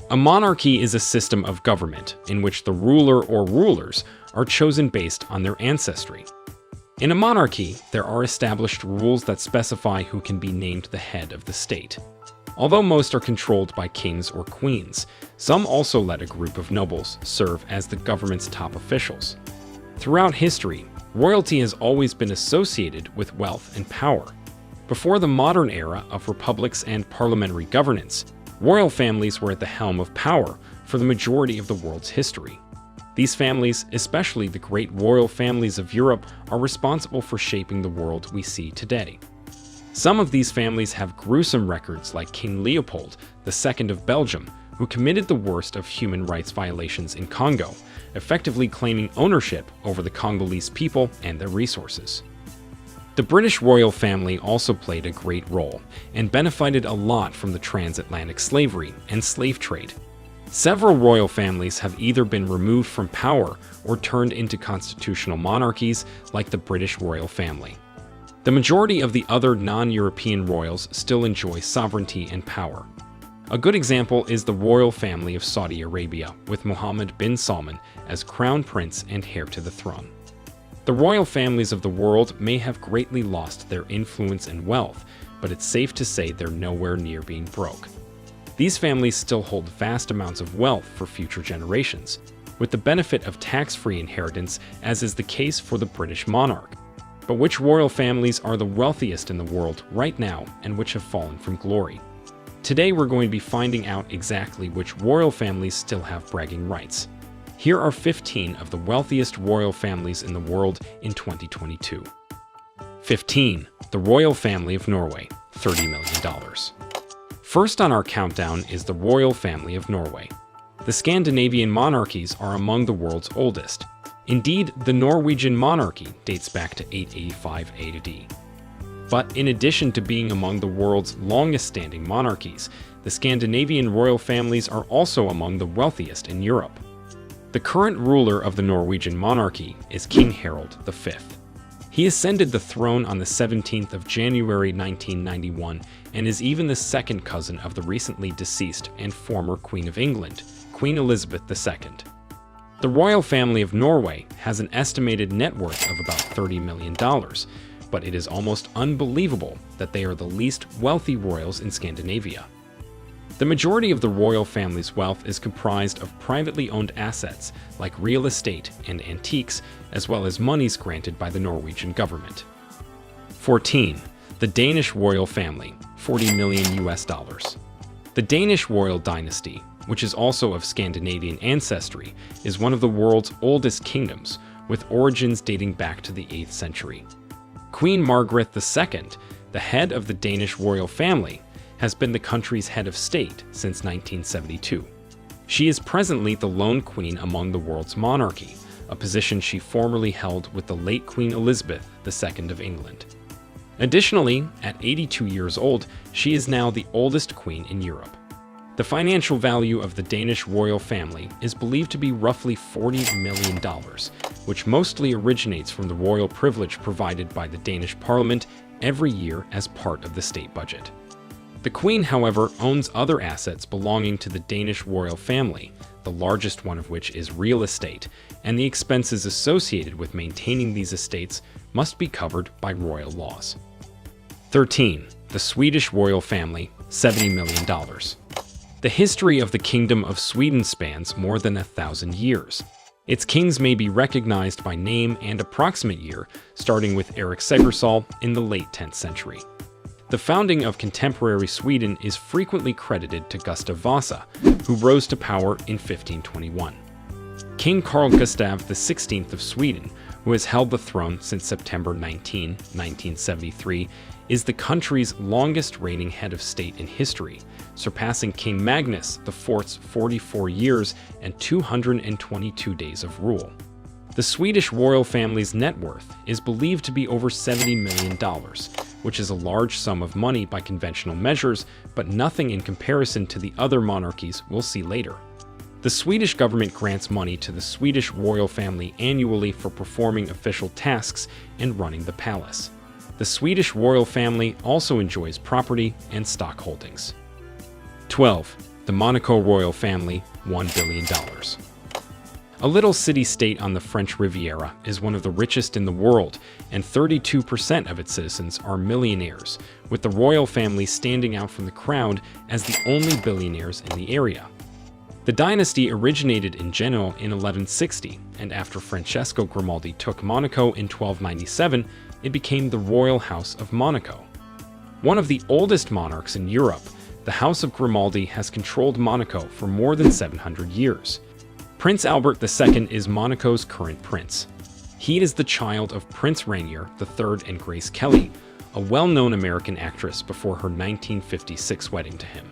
A monarchy is a system of government in which the ruler or rulers are chosen based on their ancestry. In a monarchy, there are established rules that specify who can be named the head of the state. Although most are controlled by kings or queens, some also let a group of nobles serve as the government's top officials. Throughout history, royalty has always been associated with wealth and power. Before the modern era of republics and parliamentary governance, royal families were at the helm of power for the majority of the world's history. These families, especially the great royal families of Europe, are responsible for shaping the world we see today. Some of these families have gruesome records, like King Leopold II of Belgium, who committed the worst of human rights violations in Congo, effectively claiming ownership over the Congolese people and their resources. The British royal family also played a great role and benefited a lot from the transatlantic slavery and slave trade. Several royal families have either been removed from power or turned into constitutional monarchies, like the British royal family. The majority of the other non-European royals still enjoy sovereignty and power. A good example is the royal family of Saudi Arabia, with Mohamed Bin Salman as crown prince and heir to the throne. The royal families of the world may have greatly lost their influence and wealth, but it's safe to say they're nowhere near being broke. These families still hold vast amounts of wealth for future generations, with the benefit of tax-free inheritance, as is the case for the British monarch. But which royal families are the wealthiest in the world right now, and which have fallen from glory? Today we're going to be finding out exactly which royal families still have bragging rights. Here are 15 of the wealthiest royal families in the world in 2022. 15. The Royal Family of Norway, $30 million. First on our countdown is the Royal Family of Norway. The Scandinavian monarchies are among the world's oldest. Indeed, the Norwegian monarchy dates back to 885 AD. But in addition to being among the world's longest-standing monarchies, the Scandinavian royal families are also among the wealthiest in Europe. The current ruler of the Norwegian monarchy is King Harald V. He ascended the throne on the 17th of January 1991 and is even the second cousin of the recently deceased and former Queen of England, Queen Elizabeth II. The royal family of Norway has an estimated net worth of about $30 million, but it is almost unbelievable that they are the least wealthy royals in Scandinavia. The majority of the royal family's wealth is comprised of privately owned assets like real estate and antiques, as well as monies granted by the Norwegian government. 14. The Danish royal family, $40 million. The Danish royal dynasty, which is also of Scandinavian ancestry, is one of the world's oldest kingdoms, with origins dating back to the 8th century. Queen Margaret II, the head of the Danish royal family, has been the country's head of state since 1972. She is presently the lone queen among the world's monarchy, a position she formerly held with the late Queen Elizabeth II of England. Additionally, at 82 years old, she is now the oldest queen in Europe. The financial value of the Danish royal family is believed to be roughly $40 million, which mostly originates from the royal privilege provided by the Danish parliament every year as part of the state budget. The Queen, however, owns other assets belonging to the Danish royal family, the largest one of which is real estate, and the expenses associated with maintaining these estates must be covered by royal laws. 13. The Swedish royal family, $70 million. The history of the Kingdom of Sweden spans more than 1,000 years. Its kings may be recognized by name and approximate year, starting with Erik Segersal in the late 10th century. The founding of contemporary Sweden is frequently credited to Gustav Vasa, who rose to power in 1521. King Carl Gustav XVI of Sweden, who has held the throne since September 19, 1973, is the country's longest-reigning head of state in history, surpassing King Magnus IV's 44 years and 222 days of rule. The Swedish royal family's net worth is believed to be over $70 million, which is a large sum of money by conventional measures, but nothing in comparison to the other monarchies we'll see later. The Swedish government grants money to the Swedish royal family annually for performing official tasks and running the palace. The Swedish royal family also enjoys property and stock holdings. 12. The Monaco royal family, $1 billion. A little city-state on the French Riviera is one of the richest in the world, and 32% of its citizens are millionaires, with the royal family standing out from the crowd as the only billionaires in the area. The dynasty originated in Genoa in 1160, and after Francesco Grimaldi took Monaco in 1297, it became the Royal House of Monaco. One of the oldest monarchs in Europe, the House of Grimaldi has controlled Monaco for more than 700 years. Prince Albert II is Monaco's current prince. He is the child of Prince Rainier III and Grace Kelly, a well-known American actress before her 1956 wedding to him.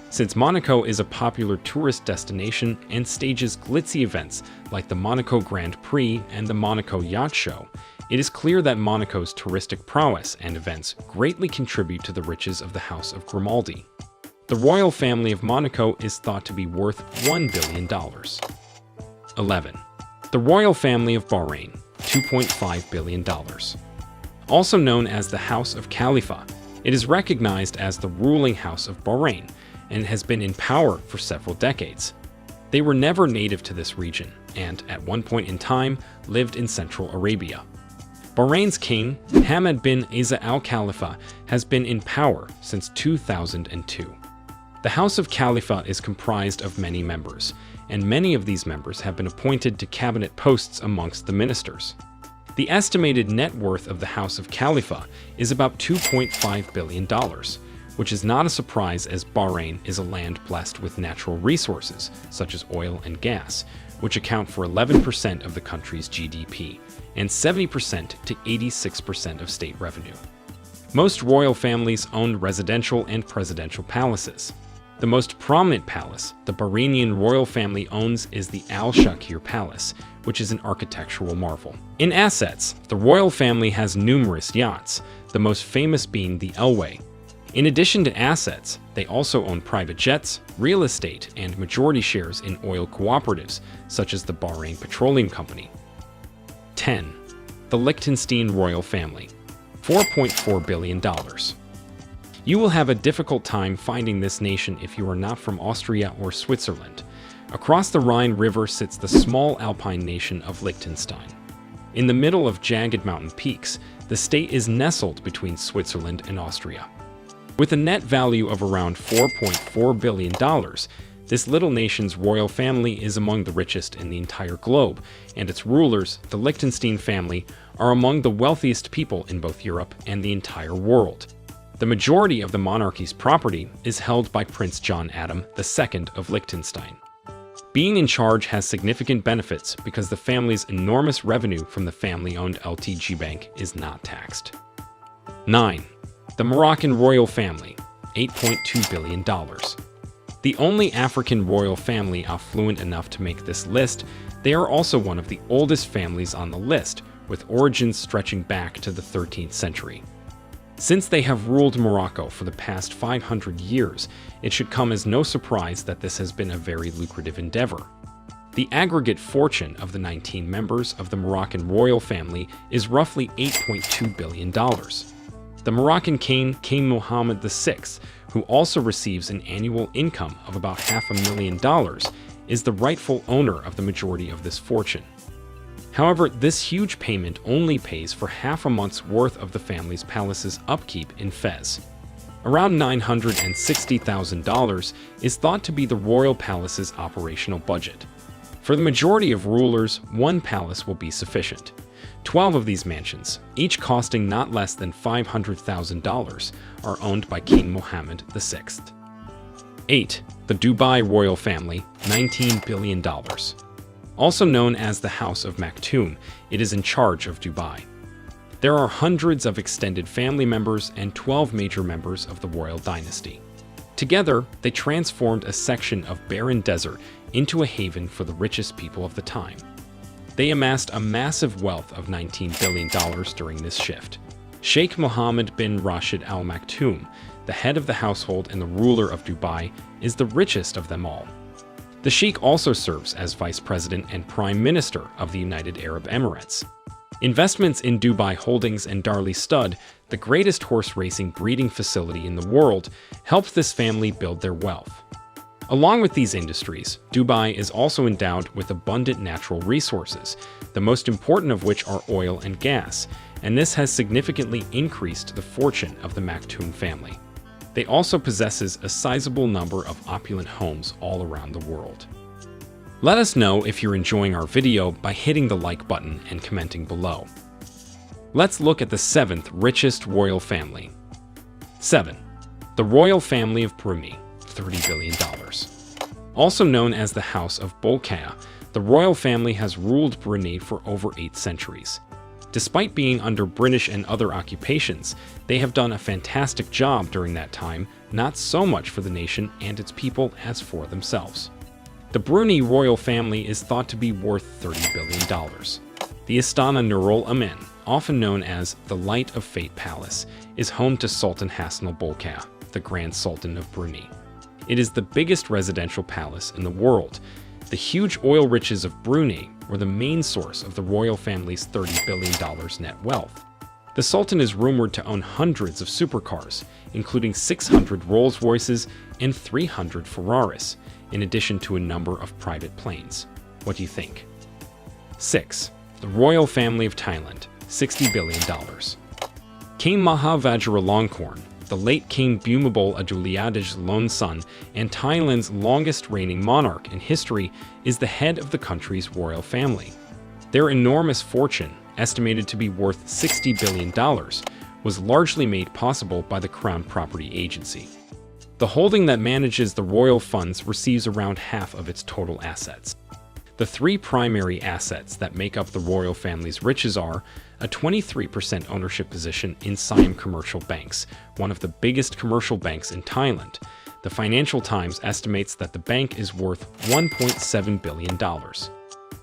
Since Monaco is a popular tourist destination and stages glitzy events like the Monaco Grand Prix and the Monaco Yacht Show, it is clear that Monaco's touristic prowess and events greatly contribute to the riches of the House of Grimaldi. The royal family of Monaco is thought to be worth $1 billion. 11. The royal family of Bahrain, $2.5 billion. Also known as the House of Khalifa, it is recognized as the ruling house of Bahrain and has been in power for several decades. They were never native to this region and, at one point in time, lived in Central Arabia. Bahrain's king, Mohamed bin Isa Al Khalifa, has been in power since 2002. The House of Khalifa is comprised of many members, and many of these members have been appointed to cabinet posts amongst the ministers. The estimated net worth of the House of Khalifa is about $2.5 billion, which is not a surprise as Bahrain is a land blessed with natural resources, such as oil and gas, which account for 11% of the country's GDP and 70% to 86% of state revenue. Most royal families own residential and presidential palaces. The most prominent palace the Bahrainian royal family owns is the Al Shakir Palace, which is an architectural marvel. In assets, the royal family has numerous yachts, the most famous being the Elway. In addition to assets, they also own private jets, real estate, and majority shares in oil cooperatives, such as the Bahrain Petroleum Company. 10. The Liechtenstein royal family, $4.4 billion. You will have a difficult time finding this nation if you are not from Austria or Switzerland. Across the Rhine River sits the small alpine nation of Liechtenstein. In the middle of jagged mountain peaks, the state is nestled between Switzerland and Austria. With a net value of around $4.4 billion, this little nation's royal family is among the richest in the entire globe, and its rulers, the Liechtenstein family, are among the wealthiest people in both Europe and the entire world. The majority of the monarchy's property is held by Prince John Adam II of Liechtenstein. Being in charge has significant benefits because the family's enormous revenue from the family-owned LTG Bank is not taxed. 9. The Moroccan royal family, $8.2 billion. The only African royal family affluent enough to make this list, they are also one of the oldest families on the list, with origins stretching back to the 13th century. Since they have ruled Morocco for the past 500 years, it should come as no surprise that this has been a very lucrative endeavor. The aggregate fortune of the 19 members of the Moroccan royal family is roughly $8.2 billion. The Moroccan king, King Mohammed VI, who also receives an annual income of about $500,000, is the rightful owner of the majority of this fortune. However, this huge payment only pays for half a month's worth of the family's palace's upkeep in Fez. Around $960,000 is thought to be the royal palace's operational budget. For the majority of rulers, one palace will be sufficient. 12 of these mansions, each costing not less than $500,000, are owned by King Mohammed VI. 8. The Dubai royal family, $19 billion. Also known as the House of Maktoum, it is in charge of Dubai. There are hundreds of extended family members and 12 major members of the royal dynasty. Together, they transformed a section of barren desert into a haven for the richest people of the time. They amassed a massive wealth of $19 billion during this shift. Sheikh Mohammed bin Rashid Al Maktoum, the head of the household and the ruler of Dubai, is the richest of them all. The Sheikh also serves as Vice President and Prime Minister of the United Arab Emirates. Investments in Dubai Holdings and Darley Stud, the greatest horse racing breeding facility in the world, helped this family build their wealth. Along with these industries, Dubai is also endowed with abundant natural resources, the most important of which are oil and gas, and this has significantly increased the fortune of the Maktoum family. They also possesses a sizable number of opulent homes all around the world. Let us know if you're enjoying our video by hitting the like button and commenting below. Let's look at the 7th richest royal family. 7. The Royal Family of Brunei, $30 billion. Also known as the House of Bolkiah, the royal family has ruled Brunei for over 8 centuries. Despite being under British and other occupations, they have done a fantastic job during that time, not so much for the nation and its people as for themselves. The Brunei royal family is thought to be worth $30 billion. The Istana Nurul Amin, often known as the Light of Fate Palace, is home to Sultan Hassan al-Bolkiah, the Grand Sultan of Brunei. It is the biggest residential palace in the world. The huge oil riches of Brunei were the main source of the royal family's $30 billion net wealth. The Sultan is rumored to own hundreds of supercars, including 600 Rolls-Royces and 300 Ferraris, in addition to a number of private planes. What do you think? 6. The Royal Family of Thailand, $60 billion. King Maha Vajiralongkorn, the late King Bhumibol Adulyadej's lone son and Thailand's longest reigning monarch in history, is the head of the country's royal family. Their enormous fortune, estimated to be worth $60 billion, was largely made possible by the Crown Property Agency. The holding that manages the royal funds receives around half of its total assets. The 3 primary assets that make up the royal family's riches are a 23% ownership position in Siam Commercial Banks, one of the biggest commercial banks in Thailand. The Financial Times estimates that the bank is worth $1.7 billion.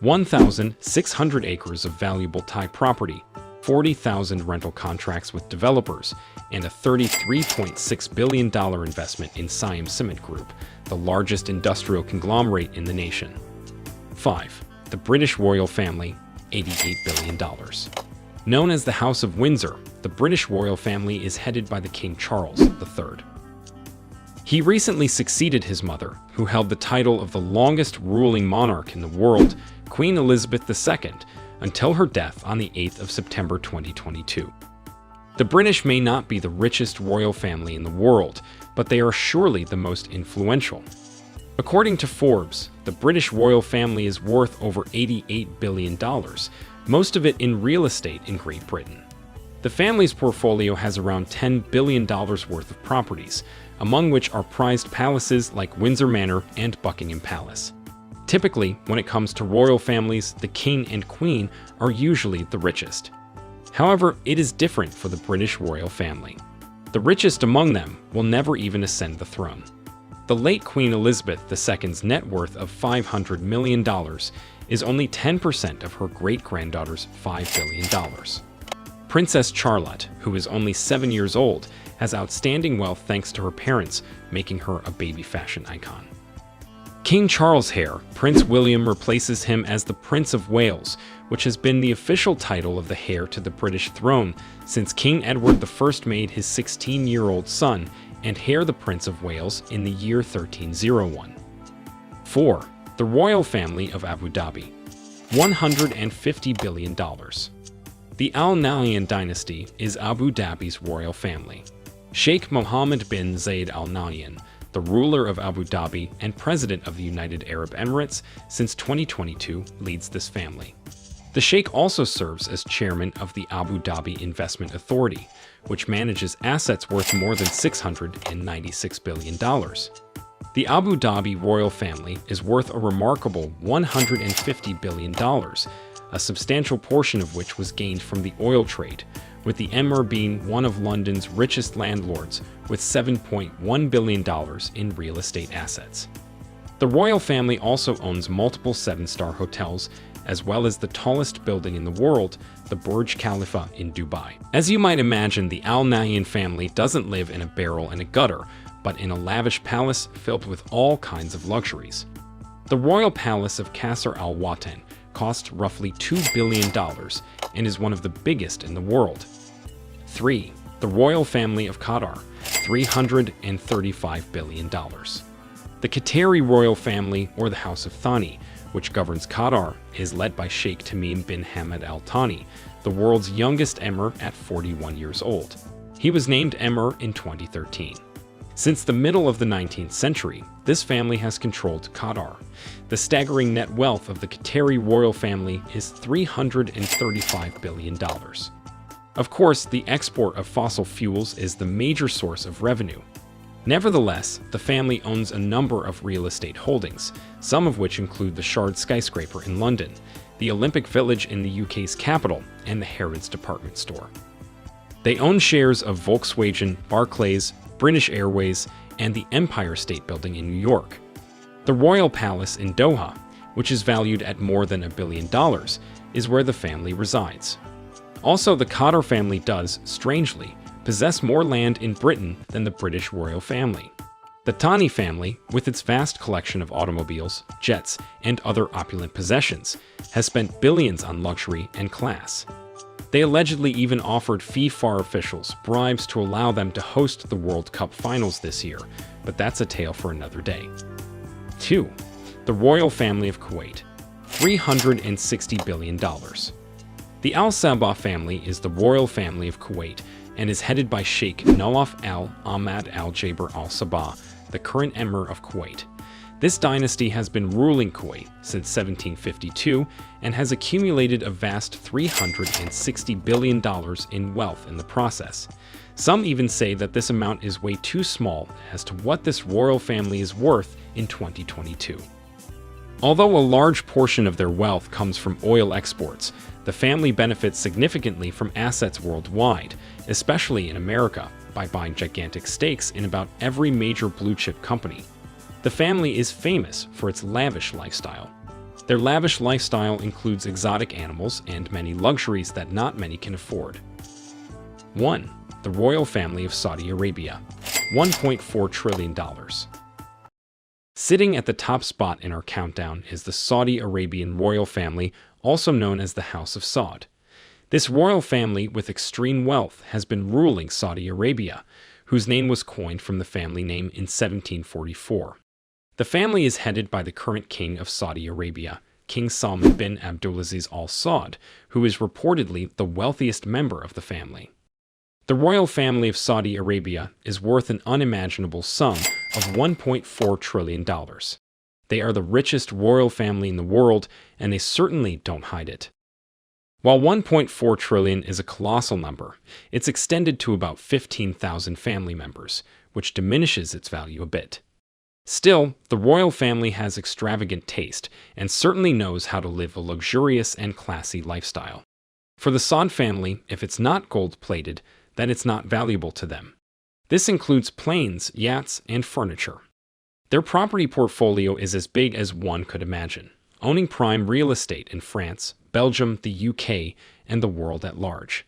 1,600 acres of valuable Thai property, 40,000 rental contracts with developers, and a $33.6 billion investment in Siam Cement Group, the largest industrial conglomerate in the nation. 5. The British royal family, $88 billion. Known as the House of Windsor, the British royal family is headed by the King Charles III. He recently succeeded his mother, who held the title of the longest ruling monarch in the world, Queen Elizabeth II, until her death on the 8th of September 2022. The British may not be the richest royal family in the world, but they are surely the most influential. According to Forbes, the British royal family is worth over $88 billion, most of it in real estate in Great Britain. The family's portfolio has around $10 billion worth of properties, among which are prized palaces like Windsor Manor and Buckingham Palace. Typically, when it comes to royal families, the king and queen are usually the richest. However, it is different for the British royal family. The richest among them will never even ascend the throne. The late Queen Elizabeth II's net worth of $500 million is only 10% of her great-granddaughter's $5 billion. Princess Charlotte, who is only 7 years old, has outstanding wealth thanks to her parents, making her a baby fashion icon. King Charles' heir, Prince William, replaces him as the Prince of Wales, which has been the official title of the heir to the British throne since King Edward I made his 16-year-old son and heir the Prince of Wales in the year 1301. 4. The Royal Family of Abu Dhabi, $150 billion. The Al Nahyan dynasty is Abu Dhabi's royal family. Sheikh Mohammed bin Zayed Al Nahyan, the ruler of Abu Dhabi and president of the United Arab Emirates since 2022, leads this family. The Sheikh also serves as chairman of the Abu Dhabi Investment Authority, which manages assets worth more than $696 billion. The Abu Dhabi royal family is worth a remarkable $150 billion, a substantial portion of which was gained from the oil trade, with the Emir being one of London's richest landlords with $7.1 billion in real estate assets. The royal family also owns multiple 7-star hotels, as well as the tallest building in the world, the Burj Khalifa in Dubai. As you might imagine, the Al Nahyan family doesn't live in a barrel and a gutter, but in a lavish palace filled with all kinds of luxuries. The royal palace of Qasr Al Watan costs roughly $2 billion and is one of the biggest in the world. 3. The Royal Family of Qatar, $335 billion. The Qatari royal family, or the House of Thani, which governs Qatar, is led by Sheikh Tamim bin Hamad Al Thani, the world's youngest emir at 41 years old. He was named emir in 2013. Since the middle of the 19th century, this family has controlled Qatar. The staggering net wealth of the Qatari royal family is $335 billion. Of course, the export of fossil fuels is the major source of revenue. Nevertheless, the family owns a number of real estate holdings, some of which include the Shard skyscraper in London, the Olympic Village in the UK's capital, and the Harrods department store. They own shares of Volkswagen, Barclays, British Airways, and the Empire State Building in New York. The Royal Palace in Doha, which is valued at more than $1 billion, is where the family resides. Also, the Qatar family does, strangely, possess more land in Britain than the British royal family. The Thani family, with its vast collection of automobiles, jets, and other opulent possessions, has spent billions on luxury and class. They allegedly even offered FIFA officials bribes to allow them to host the World Cup finals this year, but that's a tale for another day. 2. The Royal Family of Kuwait. $360 billion. The Al Sabah family is the royal family of Kuwait and is headed by Sheikh Nawaf Al Ahmad Al Jaber Al Sabah, the current emir of Kuwait. This dynasty has been ruling Kuwait since 1752 and has accumulated a vast $360 billion in wealth in the process. Some even say that this amount is way too small as to what this royal family is worth in 2022. Although a large portion of their wealth comes from oil exports, the family benefits significantly from assets worldwide, especially in America, by buying gigantic stakes in about every major blue-chip company. The family is famous for its lavish lifestyle. Their lavish lifestyle includes exotic animals and many luxuries that not many can afford. 1. The Royal Family of Saudi Arabia. $1.4 trillion. Sitting at the top spot in our countdown is the Saudi Arabian royal family, also known as the House of Saud. This royal family with extreme wealth has been ruling Saudi Arabia, whose name was coined from the family name in 1744. The family is headed by the current king of Saudi Arabia, King Salman bin Abdulaziz Al Saud, who is reportedly the wealthiest member of the family. The royal family of Saudi Arabia is worth an unimaginable sum of $1.4 trillion. They are the richest royal family in the world, and they certainly don't hide it. While $1.4 trillion is a colossal number, it's extended to about 15,000 family members, which diminishes its value a bit. Still, the royal family has extravagant taste and certainly knows how to live a luxurious and classy lifestyle. For the Saud family, if it's not gold-plated, then it's not valuable to them. This includes planes, yachts, and furniture. Their property portfolio is as big as one could imagine, owning prime real estate in France, Belgium, the UK, and the world at large.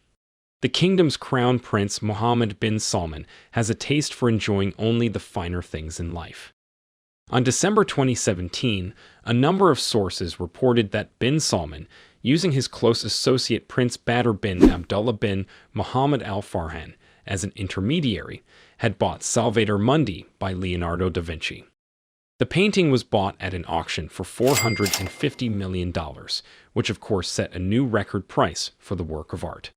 The kingdom's crown prince Mohamed Bin Salman has a taste for enjoying only the finer things in life. On December 2017, a number of sources reported that Bin Salman, using his close associate Prince Badr bin Abdullah bin Muhammad Al Farhan as an intermediary, had bought Salvator Mundi by Leonardo da Vinci. The painting was bought at an auction for $450 million, which of course set a new record price for the work of art.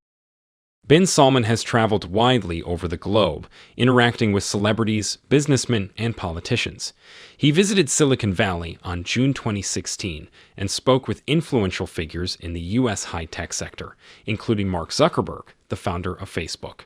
Bin Salman has traveled widely over the globe, interacting with celebrities, businessmen, and politicians. He visited Silicon Valley on June 2016 and spoke with influential figures in the U.S. high-tech sector, including Mark Zuckerberg, the founder of Facebook.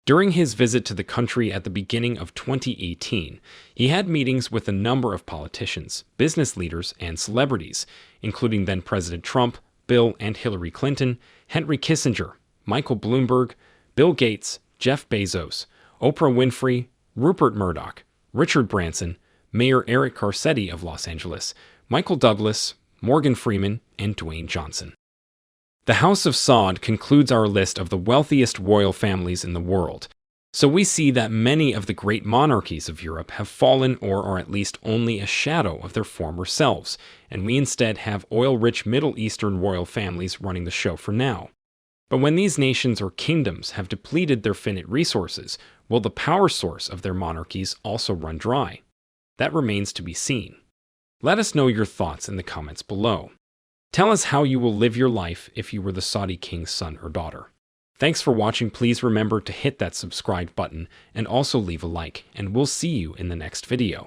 During his visit to the country at the beginning of 2018, he had meetings with a number of politicians, business leaders, and celebrities, including then-President Trump, Bill and Hillary Clinton, Henry Kissinger, Michael Bloomberg, Bill Gates, Jeff Bezos, Oprah Winfrey, Rupert Murdoch, Richard Branson, Mayor Eric Garcetti of Los Angeles, Michael Douglas, Morgan Freeman, and Dwayne Johnson. The House of Saud concludes our list of the wealthiest royal families in the world, so we see that many of the great monarchies of Europe have fallen or are at least only a shadow of their former selves, and we instead have oil-rich Middle Eastern royal families running the show for now. But when these nations or kingdoms have depleted their finite resources, will the power source of their monarchies also run dry? That remains to be seen. Let us know your thoughts in the comments below. Tell us how you will live your life if you were the Saudi king's son or daughter. Thanks for watching. Please remember to hit that subscribe button and also leave a like, and we'll see you in the next video.